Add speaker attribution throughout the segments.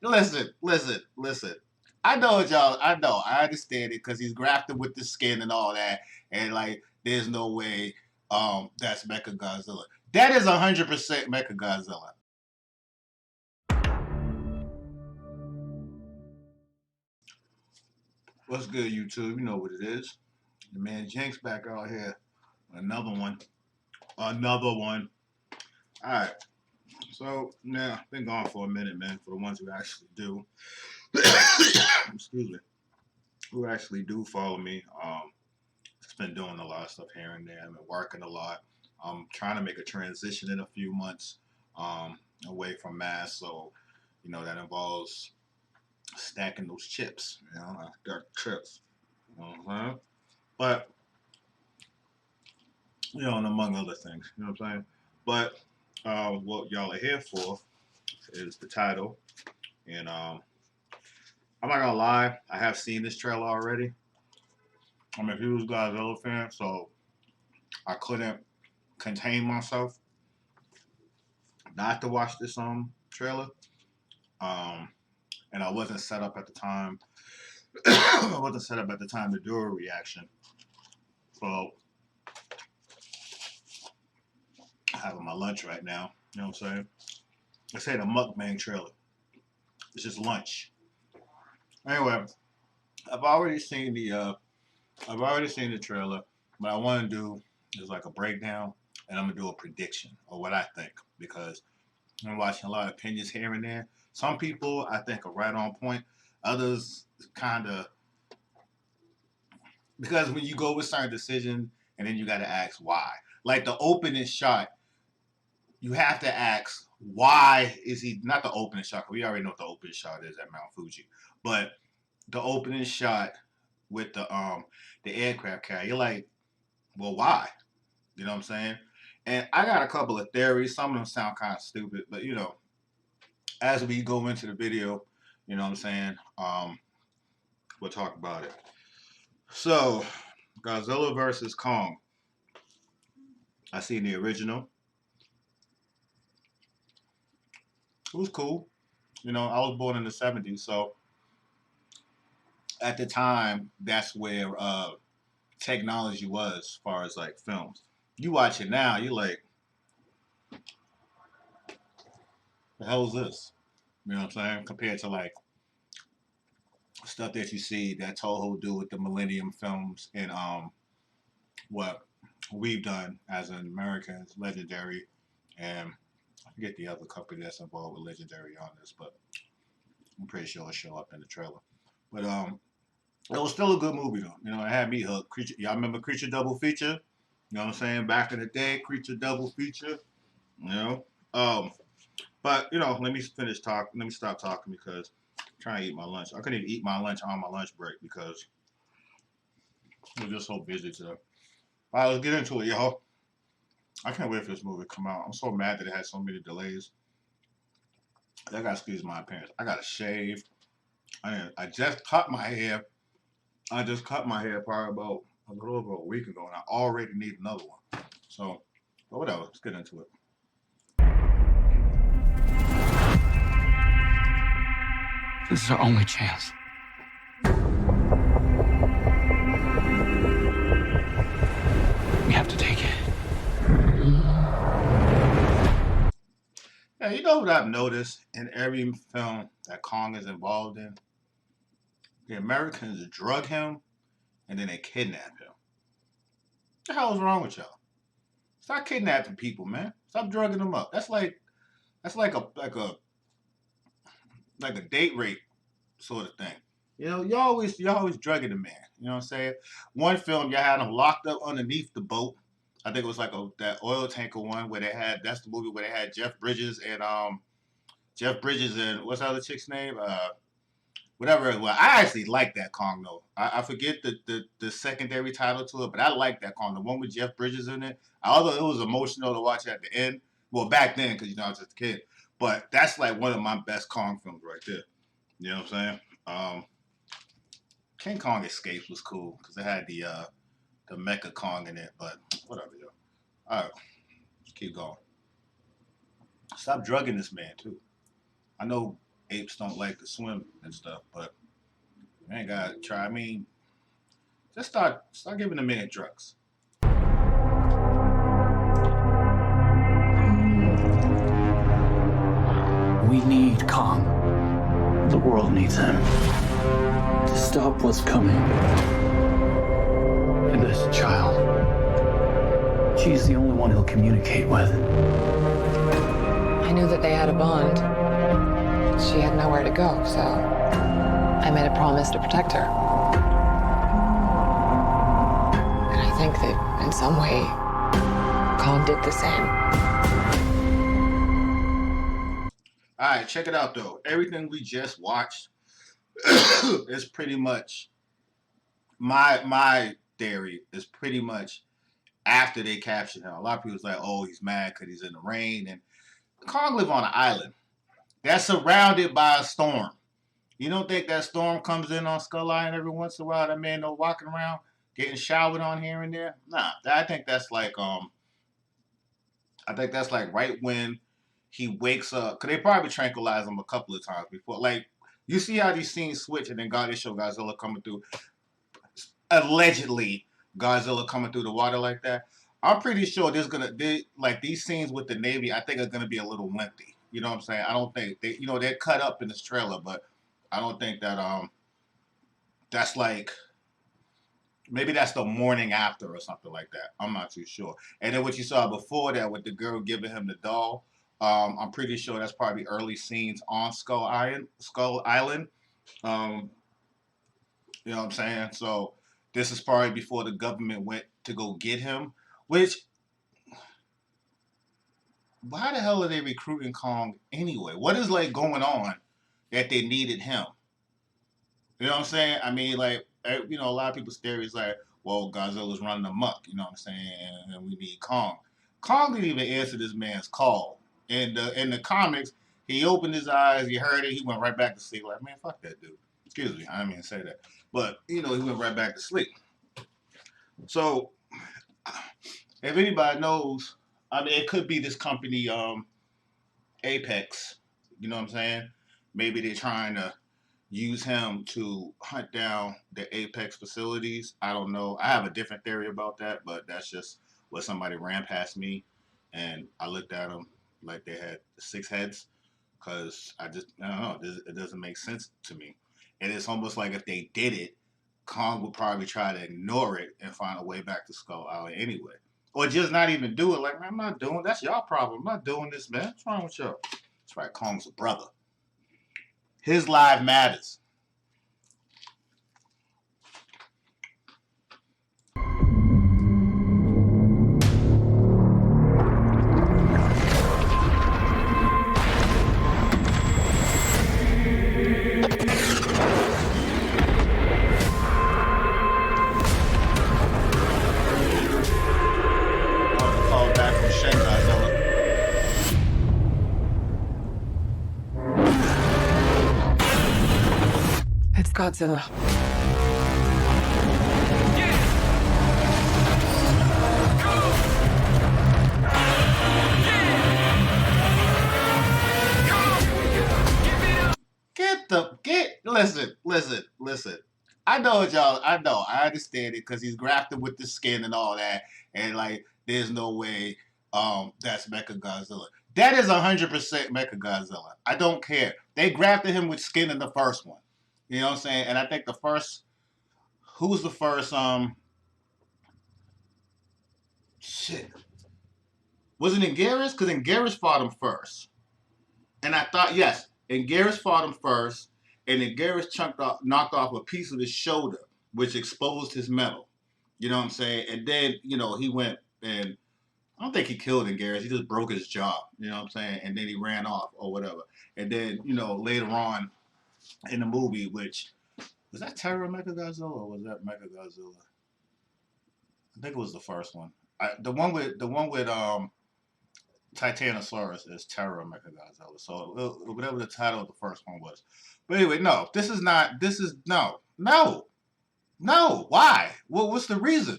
Speaker 1: Listen. I know what y'all. I understand it because he's grafted with the skin and all that, and like, there's no way. That's Mecha Godzilla. That is 100% Mecha Godzilla. What's good, YouTube? You know what it is. The man Jinx back out here. Another one. Another one. All right. So now, been gone for a minute, man. For the ones who actually do, excuse me, who actually do follow me. Just been doing a lot of stuff here and there. I've been working a lot. I'm trying to make a transition in a few months, away from mass. So, that involves stacking those chips. Dark chips. Uh-huh. But and among other things. You know what I'm saying? But what y'all are here for is the title, and I'm not gonna lie, I have seen this trailer already. I'm a huge Godzilla fan, so I couldn't contain myself not to watch this trailer. Um, and I wasn't set up at the time. I wasn't set up at the time to do a reaction. So I'm having my lunch right now. You know what I'm saying? I say the mukbang trailer. It's just lunch. Anyway, I've already seen the trailer. What I want to do is like a breakdown, and I'm gonna do a prediction of what I think because I'm watching a lot of opinions here and there. Some people I think are right on point. Others kind of, because when you go with certain decision and then you got to ask why. Like the opening shot, you have to ask why is he not the opening shot? Cause we already know what the opening shot is at Mount Fuji, but the opening shot with the aircraft carrier, you're like, well, why? You know what I'm saying? And I got a couple of theories. Some of them sound kind of stupid, but as we go into the video, you know what I'm saying? We'll talk about it. So, Godzilla versus Kong. I seen the original. It was cool. I was born in the '70s, so at the time, that's where technology was as far as like films. You watch it now, you're like, the hell is this? You know what I'm saying? Compared to like stuff that you see that Toho do with the Millennium films and what we've done as an Americans, Legendary, and I forget the other company that's involved with Legendary on this, but I'm pretty sure it'll show up in the trailer. But it was still a good movie though. It had me hooked. Creature, y'all remember Creature Double Feature? You know what I'm saying? Back in the day, Creature Double Feature. You know. Um, but let me finish talking. Let me stop talking because I'm trying to eat my lunch. I couldn't even eat my lunch on my lunch break because I was just so busy today. All right, let's get into it, y'all. I can't wait for this movie to come out. I'm so mad that it had so many delays. I gotta excuse my appearance. I gotta shave. I just cut my hair. I just cut my hair probably about a little over a week ago, and I already need another one. So, but whatever. Let's get into it.
Speaker 2: This is our only chance. We have to take it.
Speaker 1: Yeah, you know what I've noticed in every film that Kong is involved in? The Americans drug him and then they kidnap him. What the hell is wrong with y'all? Stop kidnapping people, man. Stop drugging them up. That's like a date rape sort of thing. You always drugging the man. You know what I'm saying? One film you had him locked up underneath the boat. I think it was like that oil tanker one where that's the movie where they had Jeff Bridges and what's the other chick's name? Whatever it was. I actually like that Kong though. I forget the secondary title to it, but I like that Kong. The one with Jeff Bridges in it. Although it was emotional to watch at the end. Well, back then because I was just a kid. But that's like one of my best Kong films right there. You know what I'm saying? King Kong Escapes was cool because it had the Mecha Kong in it. But whatever, yo. All right, let's keep going. Stop drugging this man too. I know apes don't like to swim and stuff, but you ain't gotta try. I mean, just start giving the man drugs.
Speaker 2: We need Kong. The world needs him to stop what's coming. And this child, she's the only one he'll communicate with.
Speaker 3: I knew that they had a bond. She had nowhere to go, so I made a promise to protect her. And I think that in some way, Kong did the same.
Speaker 1: All right, check it out though. Everything we just watched is pretty much my theory is pretty much after they captured him. A lot of people's like, oh, he's mad because he's in the rain. And Kong live on an island that's surrounded by a storm. You don't think that storm comes in on Skull Island every once in a while? That man no walking around getting showered on here and there. Nah, I think that's like right when he wakes up, because they probably tranquilize him a couple of times before. Like, you see how these scenes switch, and then they show Godzilla coming through, allegedly Godzilla coming through the water like that. I'm pretty sure like these scenes with the Navy, I think are gonna be a little lengthy. You know what I'm saying? I don't think they're cut up in this trailer, but I don't think that that's like, maybe that's the morning after or something like that. I'm not too sure. And then what you saw before that with the girl giving him the doll, I'm pretty sure that's probably early scenes on Skull Island. You know what I'm saying? So this is probably before the government went to go get him. Which, why the hell are they recruiting Kong anyway? What is like going on that they needed him? You know what I'm saying? I mean, like, a lot of people's theory is like, well, Godzilla's running amok. You know what I'm saying? And we need Kong. Kong didn't even answer this man's call. In the comics, he opened his eyes, he heard it, he went right back to sleep. Like, man, fuck that dude. Excuse me, I didn't mean to say that. But, he went right back to sleep. So, if anybody knows, I mean, it could be this company, Apex. You know what I'm saying? Maybe they're trying to use him to hunt down the Apex facilities. I don't know. I have a different theory about that, but that's just what somebody ran past me. And I looked at them like they had 6 heads, because I don't know, it doesn't make sense to me. And it's almost like if they did it, Kong would probably try to ignore it and find a way back to Skull Island anyway. Or just not even do it. Like, man, I'm not doing, that's y'all problem. I'm not doing this, man. What's wrong with y'all? That's right, Kong's a brother. His life matters.
Speaker 3: It's Godzilla.
Speaker 1: Listen. I know y'all. I understand it because he's grafted with the skin and all that, and like, there's no way that's Mecha Godzilla. That is 100% Mecha Godzilla. I don't care. They grafted him with skin in the first one. You know what I'm saying? And I think who was the first shit. Was it Anguirus? Because Anguirus fought him first. And I thought, yes, Anguirus fought him first, and Anguirus knocked off a piece of his shoulder, which exposed his metal. You know what I'm saying? And then, he went and I don't think he killed Anguirus. He just broke his jaw. You know what I'm saying? And then he ran off or whatever. And then, later on in the movie, which was that Terror Mechagodzilla or was that Mechagodzilla? I think it was the first one. The one with Titanosaurus is Terror Mechagodzilla. So whatever the title of the first one was. But anyway, no. No. Why? What's the reason?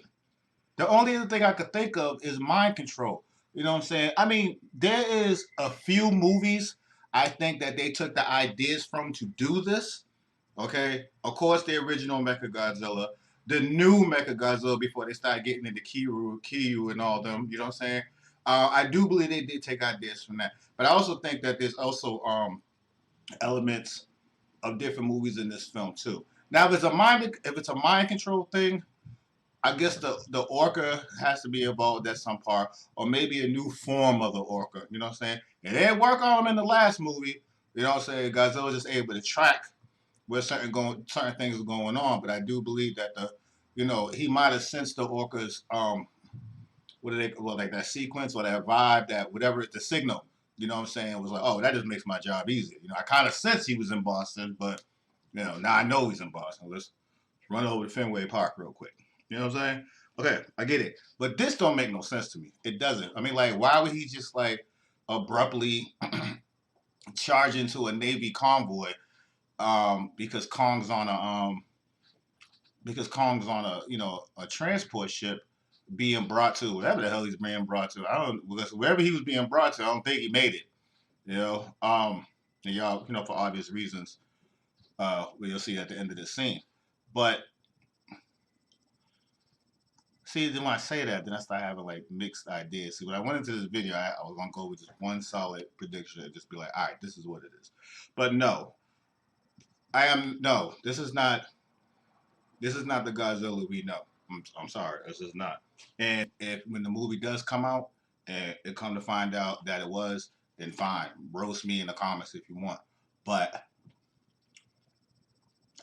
Speaker 1: The only other thing I could think of is mind control. You know what I'm saying? I mean, there is a few movies I think that they took the ideas from to do this. Okay, of course the original Mechagodzilla, the new Mechagodzilla before they started getting into Kiryu and all them. You know what I'm saying? I do believe they did take ideas from that, but I also think that there's also elements of different movies in this film too. Now, if it's a mind control thing, I guess the orca has to be involved at some part, or maybe a new form of the orca. You know what I'm saying? It didn't work on him in the last movie. You know what I'm saying? Godzilla was just able to track where certain things are going on, but I do believe that he might have sensed the orca's like that sequence or that vibe, that whatever the signal. You know what I'm saying? It was like, oh, that just makes my job easier. I kind of sense he was in Boston, but now I know he's in Boston. Let's run over to Fenway Park real quick. You know what I'm saying? Okay, I get it. But this don't make no sense to me. It doesn't. I mean, like, why would he just, like, abruptly charge into a Navy convoy because Kong's on a transport ship being brought to whatever the hell he's being brought to. Because wherever he was being brought to, I don't think he made it. And y'all, for obvious reasons, you'll see at the end of this scene. But see, then when I say that, then I start having like mixed ideas. See, when I went into this video, I was gonna go with just one solid prediction and just be like, all right, this is what it is. But no, this is not the Godzilla we know. I'm sorry, this is not. And if when the movie does come out and it come to find out that it was, then fine, roast me in the comments if you want. But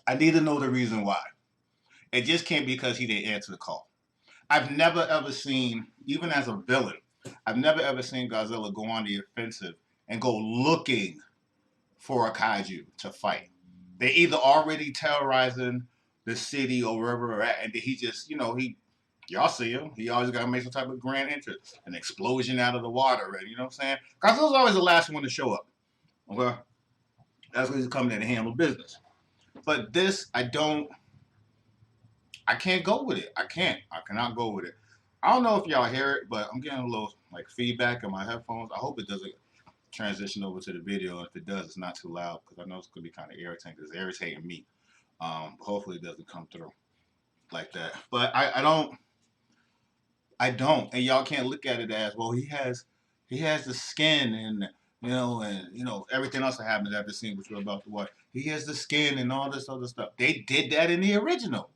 Speaker 1: I need to know the reason why. It just can't be because he didn't answer the call. I've never ever seen, even as a villain, I've never ever seen Godzilla go on the offensive and go looking for a kaiju to fight. They either already terrorizing the city or wherever we're at, and he just, y'all see him. He always got to make some type of grand entrance, an explosion out of the water, right? You know what I'm saying? Godzilla's always the last one to show up. Okay, that's when he's coming in to handle business. But this, I can't go with it. I cannot go with it. I don't know if y'all hear it, but I'm getting a little like feedback in my headphones. I hope it doesn't transition over to the video. If it does, it's not too loud because I know it's gonna be kind of irritating because it's irritating me. Hopefully it doesn't come through like that. But I don't, and y'all can't look at it as, well, he has the skin and everything else that happens after the scene which we're about to watch. He has the skin and all this other stuff. They did that in the original.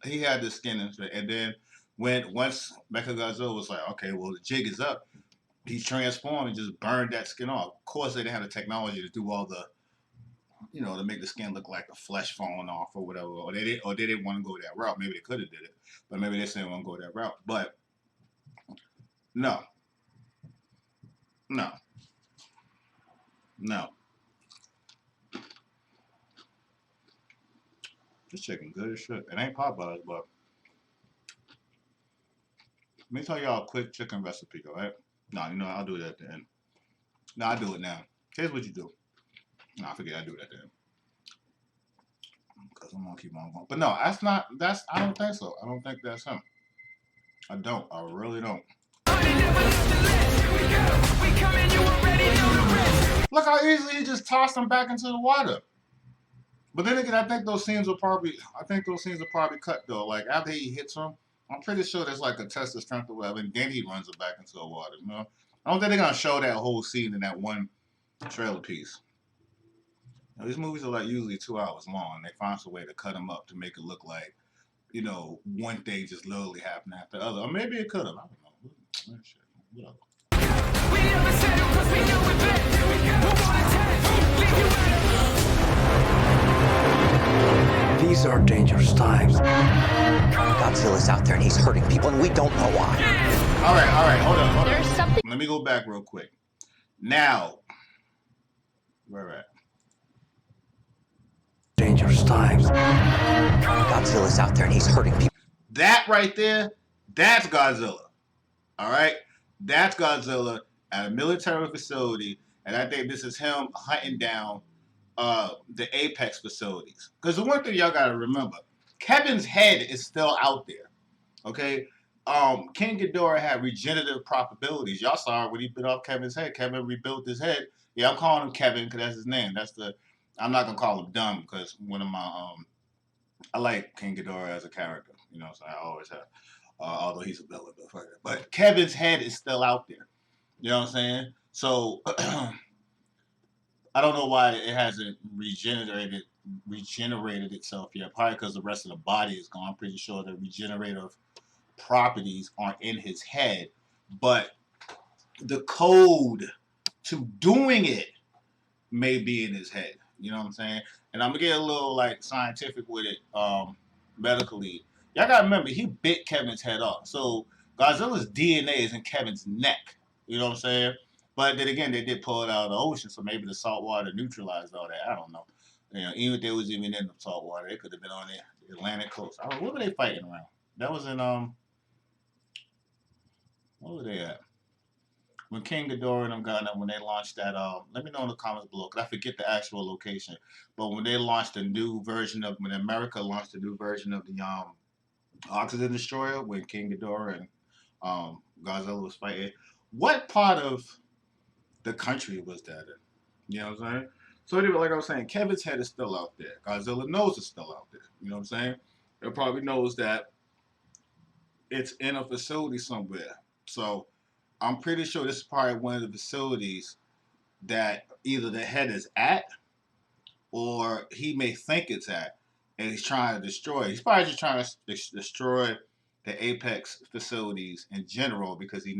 Speaker 1: He had the skin and then once Mechagodzilla was like, okay, well the jig is up, he transformed and just burned that skin off. Of course they didn't have the technology to do all the to make the skin look like the flesh falling off or whatever. Or they didn't want to go that route. Maybe they could have did it, but maybe they didn't want to go that route. But no. This chicken good as shit. It ain't Popeyes, but let me tell y'all a quick chicken recipe, all right? No, I'll do it at the end. No, I'll do it now. Here's what you do. No, I forget I do it at the end. Because I'm going to keep on going. But no, I don't think so. I don't think that's him. I don't. I really don't. Look how easily he just tossed him back into the water. But then again, I think those scenes will probably cut though. Like after he hits him, I'm pretty sure there's like a test of strength or whatever, and then he runs it back into the water. I don't think they're gonna show that whole scene in that one trailer piece. These movies are like usually 2 hours long, and they find some way to cut them up to make it look like, one thing just literally happened after the other. Or maybe it could have. I don't know. Whatever.
Speaker 2: These are dangerous times.
Speaker 4: Godzilla's out there and he's hurting people and we don't know why.
Speaker 1: All right, hold on.
Speaker 3: There's something.
Speaker 1: Let me go back real quick. Now, where we're at.
Speaker 2: Dangerous times.
Speaker 4: Godzilla's out there and he's hurting people.
Speaker 1: That right there, that's Godzilla. All right? That's Godzilla at a military facility, and I think this is him hunting down the Apex facilities. Because the one thing y'all got to remember, Kevin's head is still out there. Okay? King Ghidorah had regenerative properties. Y'all saw it when he bit off Kevin's head. Kevin rebuilt his head, Yeah, I'm calling him Kevin because that's his name. That's the. I'm not gonna call him dumb because one of my I like King Ghidorah as a character. You know, so I always have. Although he's a villain, but Kevin's head is still out there. You know what I'm saying? So I don't know why it hasn't regenerated itself yet. Probably because the rest of the body is gone. I'm pretty sure the regenerative properties aren't in his head, but the code to doing it may be in his head. You know what I'm saying? And I'm gonna get a little like scientific with it, medically. Y'all gotta remember he bit Kevin's head off. So Godzilla's DNA is in Kevin's neck. You know what I'm saying? But then again, they did pull it out of the ocean, so maybe the salt water neutralized all that. I don't know. You know, even if they was even in the salt water, it could have been on the Atlantic coast. I don't know, what were they fighting around? That was in what were they at? When King Ghidorah and them got up, when they launched that, let me know in the comments below, because I forget the actual location. But when they launched a new version of, when America launched a new version of the Oxygen Destroyer, when King Ghidorah and Godzilla was fighting, what part of the country was that in? You know what I'm saying? So anyway, like I was saying, Kevin's head is still out there. Godzilla knows it's still out there. You know what I'm saying? It probably knows that it's in a facility somewhere. So I'm pretty sure this is probably one of the facilities that either the head is at or he may think it's at, and he's trying to destroy it. He's probably just trying to destroy the Apex facilities in general because he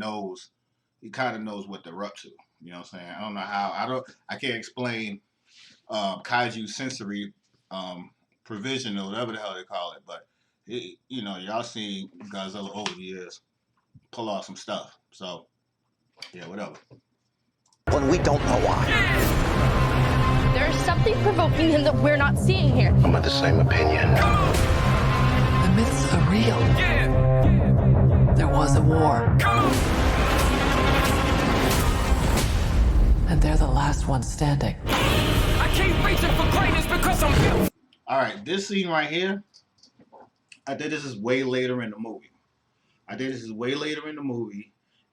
Speaker 1: kind of knows what they're up to. You know what I'm saying? I don't know how. I can't explain kaiju sensory provision or whatever the hell they call it, but you know, y'all seen Godzilla over the years pull off some stuff. So yeah, whatever.
Speaker 4: When we don't know why.
Speaker 5: There's something provoking him that we're not seeing here.
Speaker 6: I'm of the same opinion.
Speaker 3: The myths are real. There was a war. And they're the last ones standing.
Speaker 7: I keep reaching for greatness because I'm built.
Speaker 1: All right, this scene right here, I think this is way later in the movie.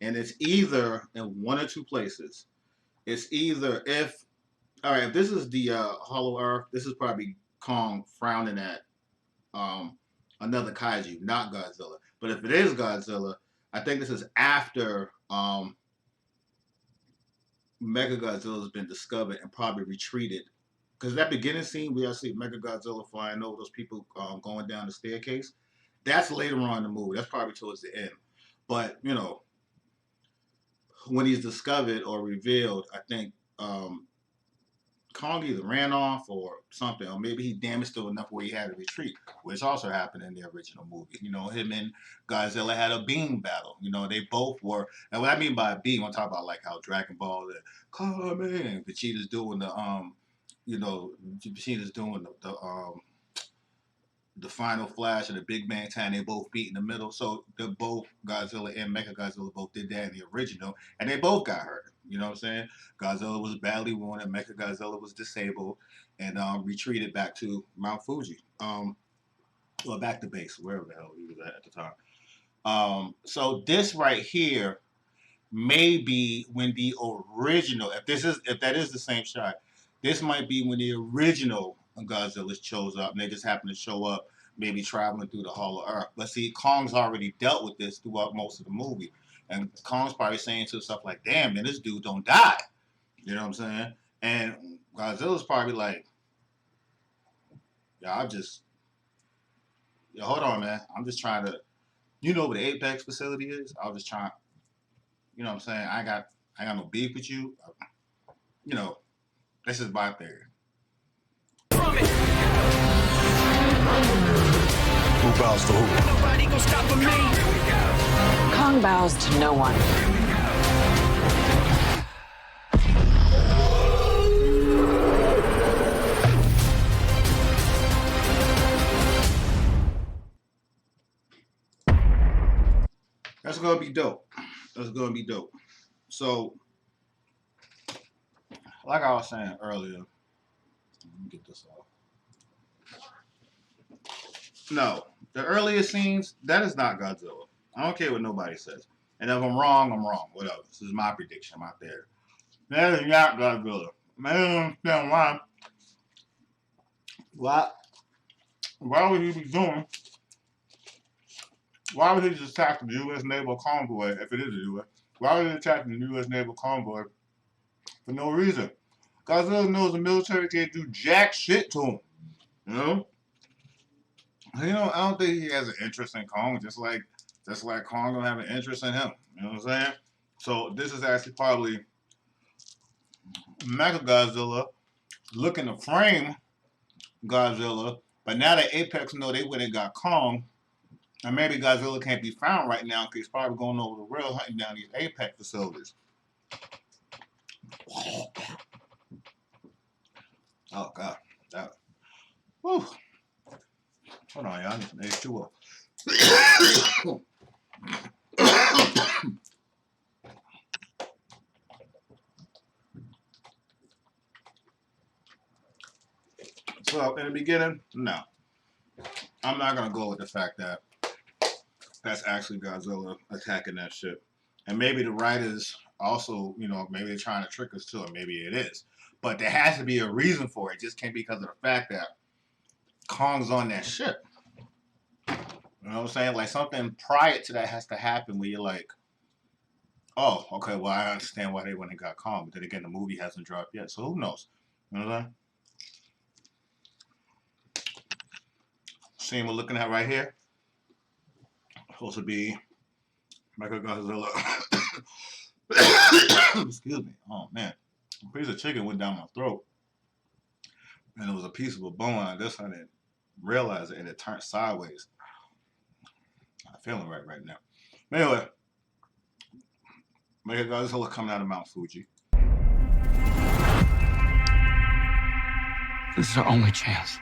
Speaker 1: And it's either in one or two places. It's either if this is the Hollow Earth, this is probably Kong frowning at another kaiju, not Godzilla. But if it is Godzilla, I think this is after Mechagodzilla has been discovered and probably retreated. Because that beginning scene where I see Mechagodzilla flying over those people going down the staircase, that's later on in the movie. That's probably towards the end. But, you know, when he's discovered or revealed, I think Kong either ran off or something, or maybe he damaged it enough where he had to retreat, which also happened in the original movie. You know, him and Godzilla had a beam battle. You know, they both were, and what I mean by a beam, I'm talking about like how Dragon Ball, come in, Vegeta's doing the Vegeta's doing the final flash and the Big Bang time, they both beat in the middle. So they're both, Godzilla and Mechagodzilla both did that in the original, and they both got hurt. You know what I'm saying? Godzilla was badly wounded, Mechagodzilla was disabled, and retreated back to Mount Fuji, or back to base, wherever the hell he was at the time. So this right here may be when the original, if that is the same shot, this might be when the original Godzilla shows up, and they just happen to show up, maybe traveling through the Hollow Earth. But see, Kong's already dealt with this throughout most of the movie, and Kong's probably saying to himself like, "Damn, man, this dude don't die." You know what I'm saying? And Godzilla's probably like, hold on, man. I'm just trying to, you know where the Apex facility is? I was just trying, you know what I'm saying? I got no beef with you. You know, this is my theory.
Speaker 6: Who bows to who?
Speaker 7: Nobody gonna stop me.
Speaker 3: Kong bows to no one.
Speaker 1: That's gonna be dope. So, like I was saying earlier, let me get this off. No, the earliest scenes, that is not Godzilla. I don't care what nobody says. And if I'm wrong, I'm wrong. Whatever. This is my prediction, my theory. That is not Godzilla. I don't understand why. Why? Why would he be doing? Why would he just attack the U.S. naval convoy if it is a U.S.? Why would he attack the U.S. naval convoy for no reason? Godzilla knows the military can't do jack shit to him. You know? I don't think he has an interest in Kong, just like Kong don't have an interest in him. You know what I'm saying? So this is actually probably Mechagodzilla looking to frame Godzilla, but now that Apex know they went and got Kong, and maybe Godzilla can't be found right now because he's probably going over the world hunting down these Apex facilities. Oh God, that. Whew. Hold on, y'all. I need some H2O. So in the beginning, no, I'm not gonna go with the fact that that's actually Godzilla attacking that ship. And maybe the writers also, maybe they're trying to trick us too, and maybe it is. But there has to be a reason for it. It just can't be because of the fact that Kong's on that ship. You know what I'm saying? Like something prior to that has to happen where you're like, oh, okay, well, I understand why they went and got Kong. But then again, the movie hasn't dropped yet, so who knows? You know what I'm saying? Scene we're looking at right here. Supposed to be Mechagodzilla. Excuse me. Oh man, a piece of chicken went down my throat, and it was a piece of a bone. I guess I didn't realize it, and it turned sideways. I'm feeling right now. But anyway, Mechagodzilla coming out of Mount Fuji.
Speaker 2: This is our only chance.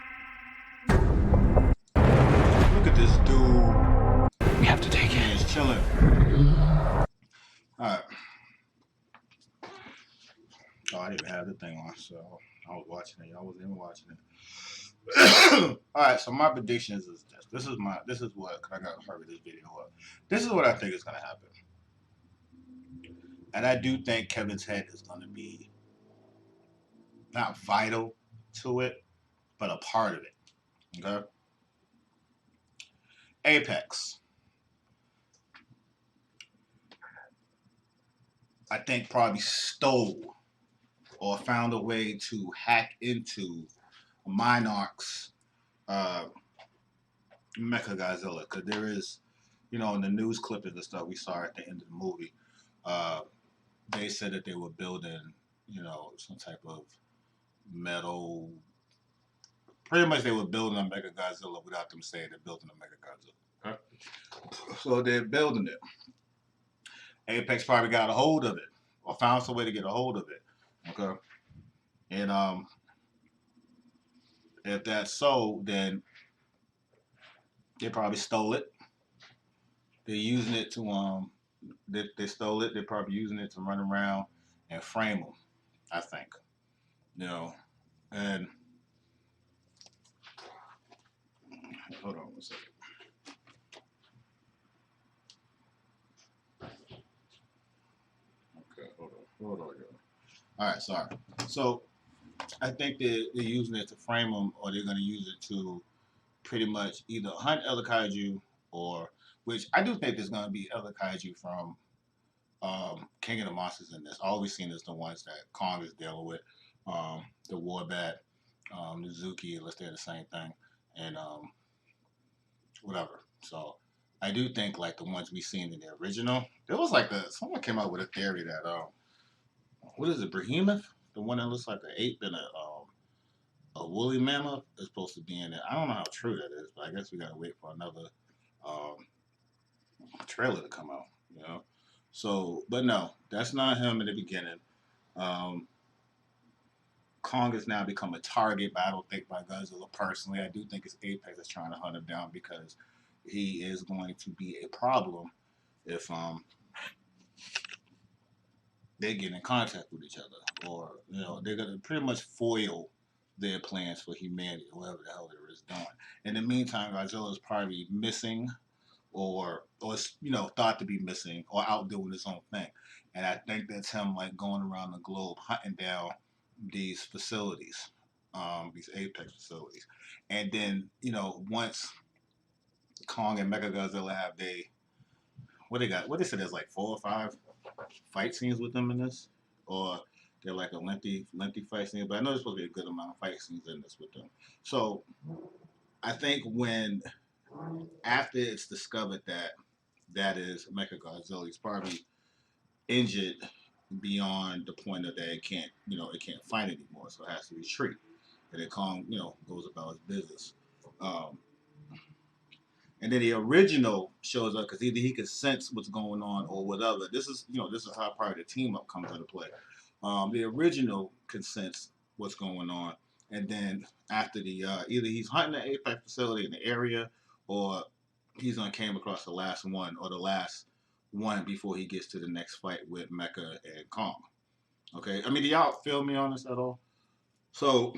Speaker 1: Look at this dude.
Speaker 2: We have to take it.
Speaker 1: He's chilling. All right. Oh, I didn't even have the thing on, so I was watching it. Y'all wasn't even watching it. All right, so my predictions is this. This is what I got to hurry this video up. This is what I think is gonna happen, and I do think Kevin's head is gonna be not vital to it, but a part of it. Okay. Apex. I think probably stole or found a way to hack into Monarch's Mechagodzilla, because there is, in the news clippings and stuff we saw at the end of the movie, they said that they were building, some type of metal. Pretty much, they were building a Mechagodzilla without them saying they're building a Mechagodzilla. Okay? So they're building it. Apex probably got a hold of it, or found some way to get a hold of it. Okay, and if that's so, then they probably stole it. They're using it to they stole it. They're probably using it to run around and frame them. I think, and hold on one second. Okay, hold on, y'all. All right, sorry. So I think they're using it to frame them, or they're going to use it to pretty much either hunt other kaiju, or which I do think there's going to be other kaiju from King of the Monsters in this. All we've seen is the ones that Kong is dealing with, the Warbat, Mizuki, unless they're the same thing, and whatever. So I do think like the ones we've seen in the original, there was like someone came out with a theory that what is it, Behemoth? The one that looks like an ape and a woolly mammoth is supposed to be in it. I don't know how true that is, but I guess we gotta wait for another trailer to come out. So, but no, that's not him in the beginning. Kong has now become a target, but I don't think by Godzilla personally. I do think it's Apex that's trying to hunt him down because he is going to be a problem if they get in contact with each other, or they're gonna pretty much foil their plans for humanity, whatever the hell there is doing. In the meantime, Godzilla is probably missing or thought to be missing or out doing his own thing. And I think that's him like going around the globe hunting down these facilities, these apex facilities. And then, once Kong and Mechagodzilla have what they got? What they said there's like 4 or 5 fight scenes with them in this, or they're like a lengthy fight scene. But I know there's supposed to be a good amount of fight scenes in this with them. So I think after it's discovered that that is Mechagodzilla, he's probably injured beyond the point of that it can't fight anymore, so it has to retreat. And then Kong, goes about his business. Um, and then the original shows up because either he can sense what's going on or whatever. This is how part of the team up comes into play. The original can sense what's going on, and then after the either he's hunting the apex facility in the area, or he's came across the last one or the last one before he gets to the next fight with Mecha and Kong. Okay, I mean, do y'all feel me on this at all? So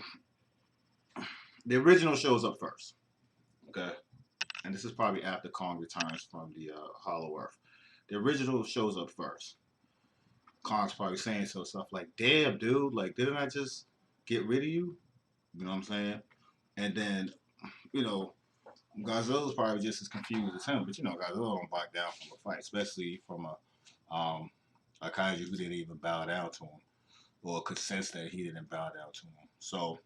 Speaker 1: the original shows up first. Okay, and this is probably after Kong returns from the Hollow Earth. The original shows up first. Kong's probably saying stuff like, "Damn, dude, like, didn't I just get rid of you?" You know what I'm saying? And then, Godzilla's probably just as confused as him. But Godzilla don't back down from a fight, especially from a kaiju who didn't even bow down to him, or could sense that he didn't bow down to him. So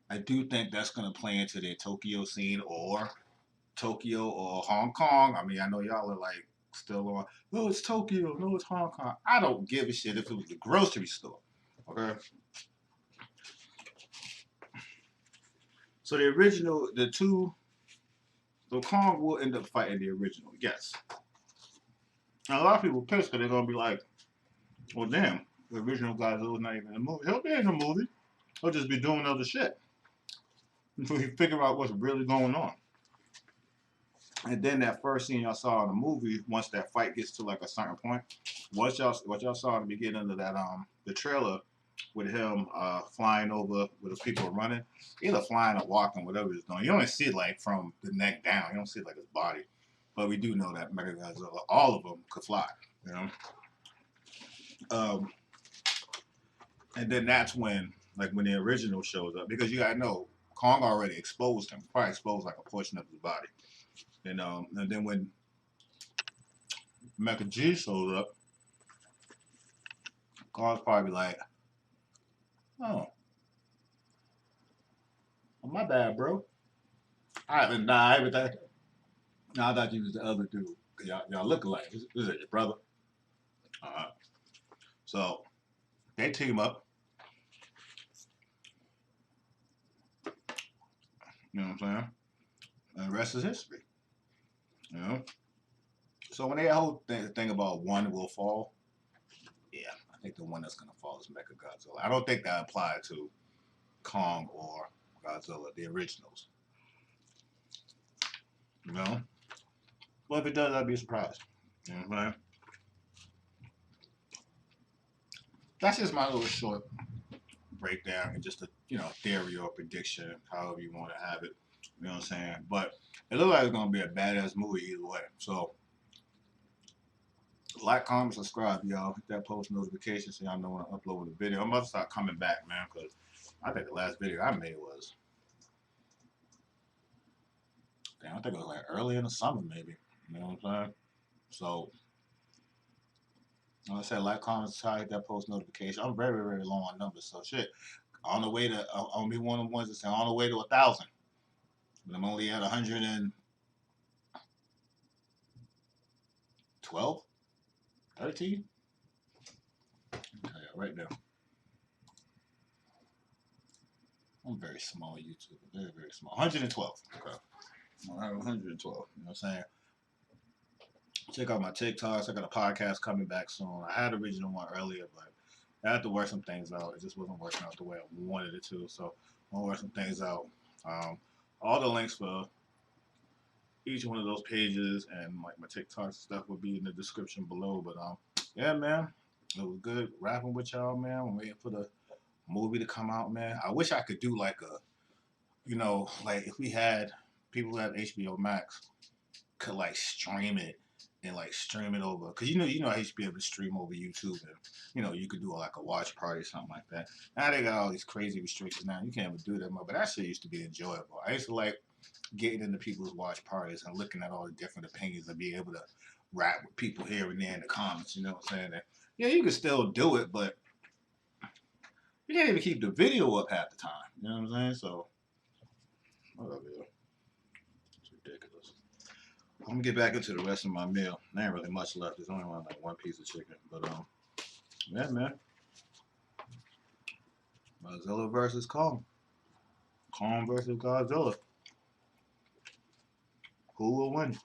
Speaker 1: I do think that's gonna play into their Tokyo scene, or Tokyo or Hong Kong. I mean, I know y'all are like still on, no, it's Tokyo, no, it's Hong Kong. I don't give a shit if it was the grocery store. Okay. So so Kong will end up fighting the original, yes. And a lot of people pissed because they're gonna be like, well, damn, the original Godzilla's not even in the movie. He'll be in the movie. He'll just be doing other shit until he figure out what's really going on. And then that first scene y'all saw in the movie, once that fight gets to like a certain point, what y'all saw in the beginning of that the trailer with him flying over with his people running, either flying or walking, whatever he's doing. You only see it like from the neck down. You don't see like his body. But we do know that Mechagodzilla, all of them could fly. And then that's when the original shows up, because you gotta know Kong already exposed him. Probably exposed like a portion of his body. And then when Mecha G shows up, Kong's probably like, oh, my bad, bro. I haven't died with that. No, I thought you was the other dude. Y'all look alike. This is your brother. So they team up. You know what I'm saying? And the rest is history. So when they whole thing about one will fall, yeah, I think the one that's gonna fall is Mechagodzilla. I don't think that applied to Kong or Godzilla, the originals. Well, if it does, I'd be surprised. You know what I'm saying? That's just my little short breakdown and just a theory or prediction, however you want to have it. You know what I'm saying? But it looks like it's gonna be a badass movie either way. So like, comment, subscribe, y'all. Hit that post notification so y'all know when I upload the video. I'm about to start coming back, man, because I think the last video I made was, I think it was like early in the summer, maybe. You know what I'm saying? So, like I said, like, comment, subscribe, hit that post notification. I'm very, very low on numbers, so shit. On the way to, I'll be one of the ones that say on the way to 1,000. But I'm only at 112, 13. Okay, right now. I'm very small YouTube, very, very small. 112. Okay. I have 112. You know what I'm saying? Check out my TikToks. I got a podcast coming back soon. I had the original one earlier, but I had to work some things out. It just wasn't working out the way I wanted it to. So I'm gonna work some things out. All the links for each one of those pages and like my TikTok stuff will be in the description below. But yeah, man, it was good rapping with y'all, man. I'm waiting for the movie to come out, man. I wish I could do like a, like if we had people who have HBO Max could like stream it and like stream it over, cause you know I used to be able to stream over YouTube, and you could do like a watch party or something like that. Now they got all these crazy restrictions now. You can't even do that much, but that shit used to be enjoyable. I used to like getting into people's watch parties and looking at all the different opinions and being able to rap with people here and there in the comments. You know what I'm saying? And, yeah, you can still do it, but you can't even keep the video up half the time. You know what I'm saying? So whatever. It's ridiculous. I'm gonna get back into the rest of my meal. There ain't really much left. There's only like one piece of chicken, but yeah, man. Godzilla versus Kong. Kong versus Godzilla. Who will win?